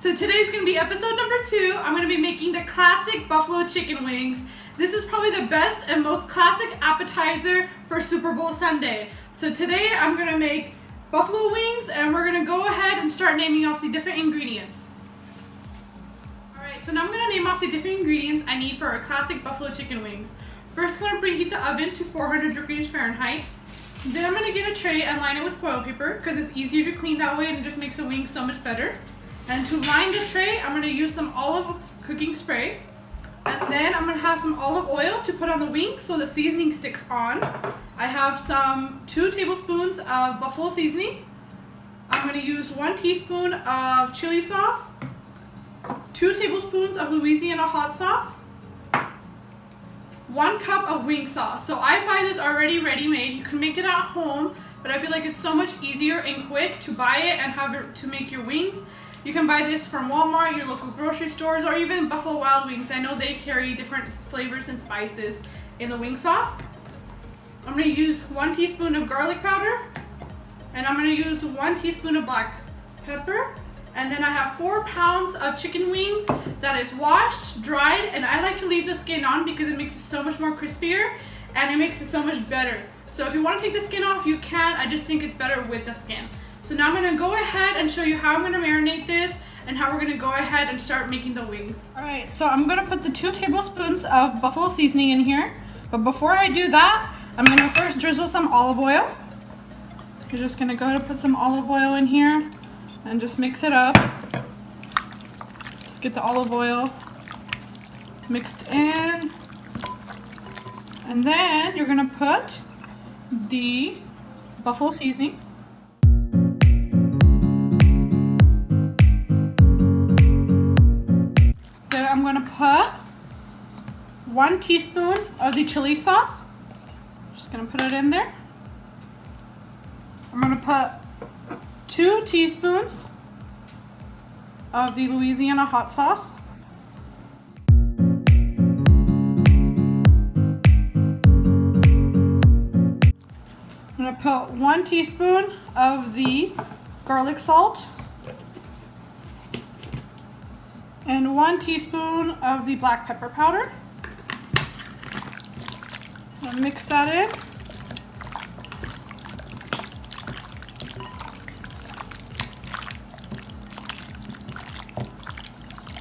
So today's gonna be episode number 2. I'm gonna be making the classic buffalo chicken wings. This is probably the best and most classic appetizer for Super Bowl Sunday. So today I'm gonna make buffalo wings and we're gonna go ahead and start naming off the different ingredients. Alright, so now I'm gonna name off the different ingredients I need for our classic buffalo chicken wings. First, I'm gonna preheat the oven to 400 degrees Fahrenheit. Then I'm gonna get a tray and line it with foil paper because it's easier to clean that way and it just makes the wings so much better. And to line the tray, I'm gonna use some olive cooking spray. And then I'm gonna have some olive oil to put on the wings so the seasoning sticks on. I have some 2 tablespoons of buffalo seasoning. I'm gonna use 1 teaspoon of chili sauce, 2 tablespoons of Louisiana Hot Sauce, 1 cup of wing sauce. So I buy this already ready-made. You can make it at home, but I feel like it's so much easier and quick to buy it and have it to make your wings. You can buy this from Walmart, your local grocery stores, or even Buffalo Wild Wings. I know they carry different flavors and spices in the wing sauce. I'm going to use 1 teaspoon of garlic powder, and I'm going to use 1 teaspoon of black pepper. And then I have 4 pounds of chicken wings that is washed, dried, and I like to leave the skin on because it makes it so much more crispier and it makes it so much better. So if you want to take the skin off, you can. I just think it's better with the skin. So now I'm gonna go ahead and show you how I'm gonna marinate this and how we're gonna go ahead and start making the wings. All right, so I'm gonna put the 2 tablespoons of buffalo seasoning in here. But before I do that, I'm gonna first drizzle some olive oil. You're just gonna go ahead and put some olive oil in here and just mix it up. Just get the olive oil mixed in. And then you're gonna put the buffalo seasoning. I'm going to put 1 teaspoon of the chili sauce. Just going to put it in there. I'm going to put 2 teaspoons of the Louisiana Hot Sauce. I'm going to put 1 teaspoon of the garlic salt. And 1 teaspoon of the black pepper powder. I'll mix that in.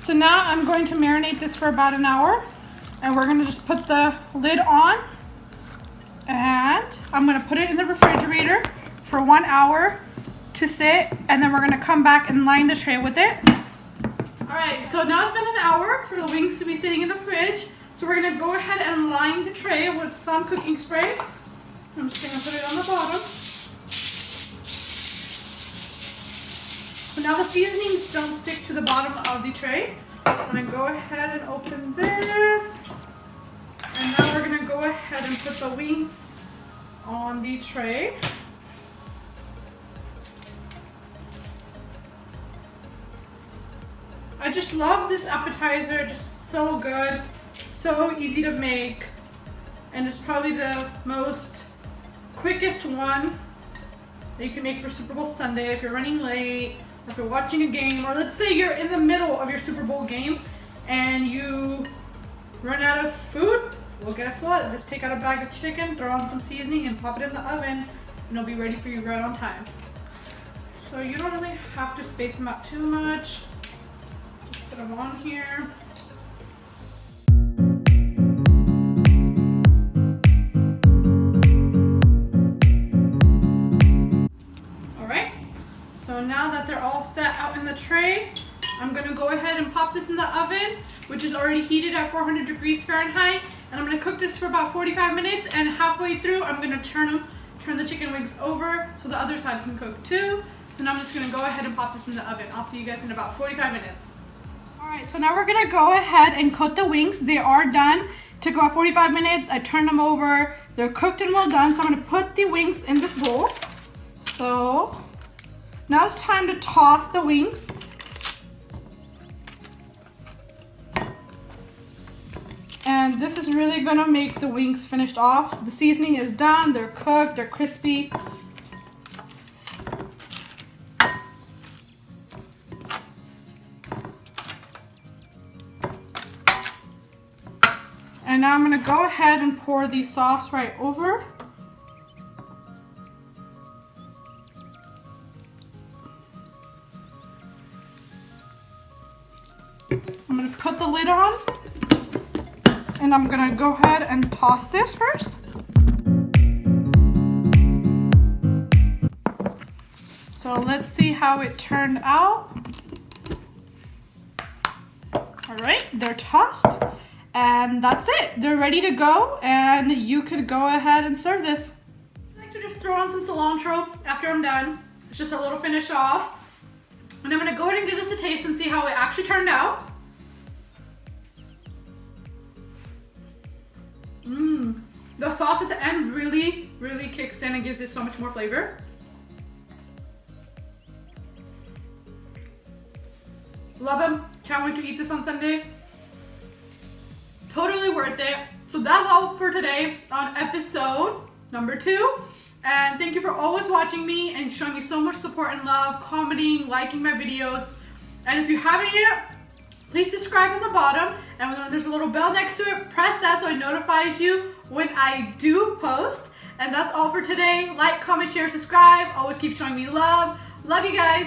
So now I'm going to marinate this for about an hour, and we're gonna just put the lid on, and I'm gonna put it in the refrigerator for 1 hour to sit, and then we're gonna come back and line the tray with it. Alright, so now it's been an hour for the wings to be sitting in the fridge. So we're going to go ahead and line the tray with some cooking spray. I'm just going to put it on the bottom. So now the seasonings don't stick to the bottom of the tray. I'm going to go ahead and open this. And now we're going to go ahead and put the wings on the tray. I just love this appetizer, just so good, so easy to make, and it's probably the most quickest one that you can make for Super Bowl Sunday if you're running late, or if you're watching a game, or let's say you're in the middle of your Super Bowl game and you run out of food. Well, guess what? Just take out a bag of chicken, throw on some seasoning, and pop it in the oven, and it'll be ready for you right on time. So you don't really have to space them out too much. Put them on here. Alright, so now that they're all set out in the tray, I'm going to go ahead and pop this in the oven, which is already heated at 400 degrees Fahrenheit, and I'm going to cook this for about 45 minutes, and halfway through I'm going to turn the chicken wings over so the other side can cook too. So now I'm just going to go ahead and pop this in the oven. I'll see you guys in about 45 minutes. Alright, so now we're going to go ahead and cook the wings. They are done. Took about 45 minutes. I turned them over. They're cooked and well done. So I'm going to put the wings in this bowl. So now it's time to toss the wings. And this is really gonna make the wings finished off. The seasoning is done, they're cooked, they're crispy. now I'm gonna go ahead and pour the sauce right over. I'm gonna put the lid on, and I'm gonna go ahead and toss this first. So let's see how it turned out. All right, they're tossed, and that's it. They're ready to go, and you could go ahead and serve this. I like to just throw on some cilantro after I'm done. It's just a little finish off. And I'm gonna go ahead and give this a taste and see how it actually turned out. The sauce at the end really, really kicks in and gives it so much more flavor. Love them. Can't wait to eat this on Sunday. Totally worth it. So that's all for today on episode number 2. And thank you for always watching me and showing me so much support and love, commenting, liking my videos. And if you haven't yet, please subscribe on the bottom. And when there's a little bell next to it, press that so it notifies you when I do post. And that's all for today. Like, comment, share, subscribe. Always keep showing me love. Love you guys.